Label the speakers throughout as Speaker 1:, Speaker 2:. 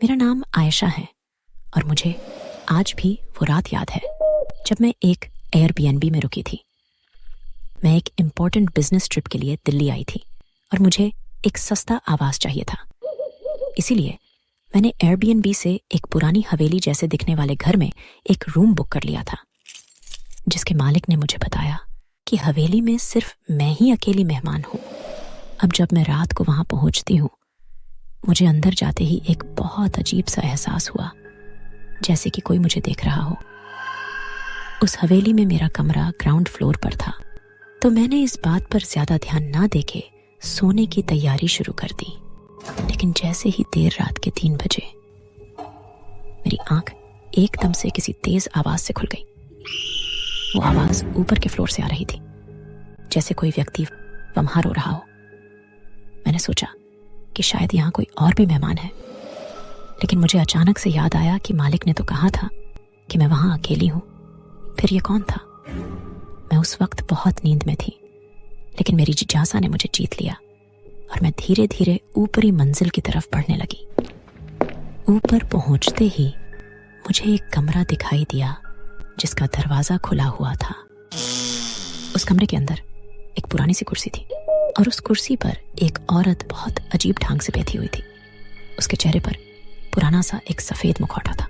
Speaker 1: मेरा नाम आयशा है और मुझे आज भी वो रात याद है जब मैं एक एयरबीएनबी में रुकी थी। मैं एक इम्पोर्टेंट बिजनेस ट्रिप के लिए दिल्ली आई थी और मुझे एक सस्ता आवास चाहिए था। इसीलिए मैंने एयरबीएनबी से एक पुरानी हवेली जैसे दिखने वाले घर में एक रूम बुक कर लिया था, जिसके मालिक ने मुझे बताया कि हवेली में सिर्फ मैं ही अकेली मेहमान हूँ। अब जब मैं रात को वहां पहुंचती हूँ, मुझे अंदर जाते ही एक बहुत अजीब सा एहसास हुआ, जैसे कि कोई मुझे देख रहा हो। उस हवेली में मेरा कमरा ग्राउंड फ्लोर पर था, तो मैंने इस बात पर ज्यादा ध्यान ना देके सोने की तैयारी शुरू कर दी। लेकिन जैसे ही देर रात के 3 बजे मेरी आंख एकदम से किसी तेज आवाज से खुल गई। वो आवाज ऊपर के फ्लोर से आ रही थी, जैसे कोई व्यक्ति वहां रो रहा हो। मैंने सोचा कि शायद यहाँ कोई और भी मेहमान है, लेकिन मुझे अचानक से याद आया कि मालिक ने तो कहा था कि मैं वहां अकेली हूं। फिर ये कौन था? मैं उस वक्त बहुत नींद में थी, लेकिन मेरी जिज्ञासा ने मुझे जीत लिया और मैं धीरे धीरे ऊपरी मंजिल की तरफ बढ़ने लगी। ऊपर पहुंचते ही मुझे एक कमरा दिखाई दिया जिसका दरवाजा खुला हुआ था। उस कमरे के अंदर एक पुरानी सी कुर्सी थी और उस कुर्सी पर एक औरत बहुत अजीब ढंग से बैठी हुई थी। उसके चेहरे पर पुराना सा एक सफेद मुखौटा था।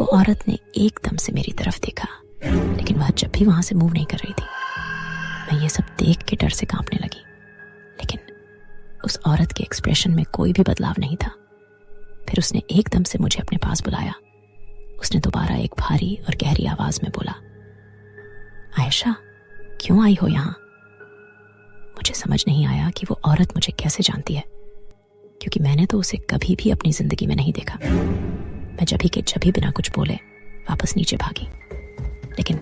Speaker 1: वो औरत ने एकदम से मेरी तरफ देखा, लेकिन वह जब भी वहां से मूव नहीं कर रही थी। मैं ये सब देख के डर से कांपने लगी, लेकिन उस औरत के एक्सप्रेशन में कोई भी बदलाव नहीं था। फिर उसने एकदम से मुझे अपने पास बुलाया। उसने दोबारा एक भारी और गहरी आवाज में बोला, आयशा, क्यों आई हो यहाँ? मुझे समझ नहीं आया कि वो औरत मुझे कैसे जानती है, क्योंकि मैंने तो उसे कभी भी अपनी जिंदगी में नहीं देखा। मैं जब ही बिना कुछ बोले वापस नीचे भागी। लेकिन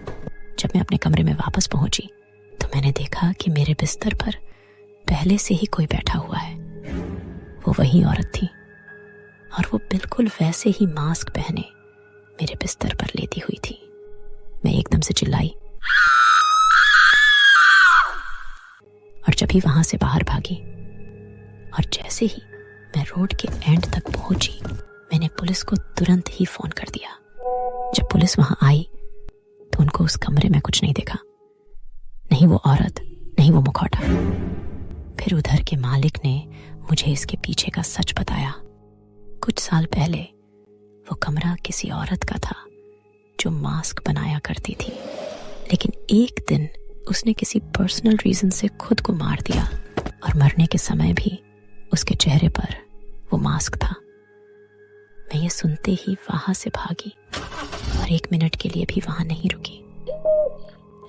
Speaker 1: जब मैं अपने कमरे में वापस पहुंची तो मैंने देखा कि मेरे बिस्तर पर पहले से ही कोई बैठा हुआ है। वो वही औरत थी और वो बिल्कुल वैसे ही मास्क पहने मेरे बिस्तर पर लेटी हुई थी। मैं एकदम से चिल्लाई और जब ही वहां से बाहर भागी और जैसे ही मैं रोड के एंड तक पहुंची, मैंने पुलिस को तुरंत ही फोन कर दिया। जब पुलिस वहां आई तो उनको उस कमरे में कुछ नहीं देखा, नहीं वो औरत, नहीं वो मुखौटा। फिर उधर के मालिक ने मुझे इसके पीछे का सच बताया। कुछ साल पहले वो कमरा किसी औरत का था जो मास्क बनाया करती थी, लेकिन एक दिन उसने किसी पर्सनल रीजन से खुद को मार दिया और मरने के समय भी उसके चेहरे पर वो मास्क था। मैं ये सुनते ही वहां से भागी और 1 मिनट के लिए भी वहां नहीं रुकी।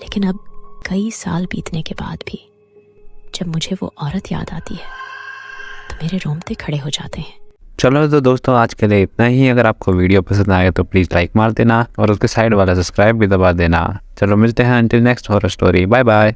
Speaker 1: लेकिन अब कई साल बीतने के बाद भी जब मुझे वो औरत याद आती है तो मेरे रोंगटे खड़े हो जाते हैं।
Speaker 2: चलो तो दोस्तों, आज के लिए इतना ही। अगर आपको वीडियो पसंद आए तो प्लीज़ लाइक मार देना और उसके साइड वाला सब्सक्राइब भी दबा देना। चलो मिलते हैं until next horror story. Bye bye.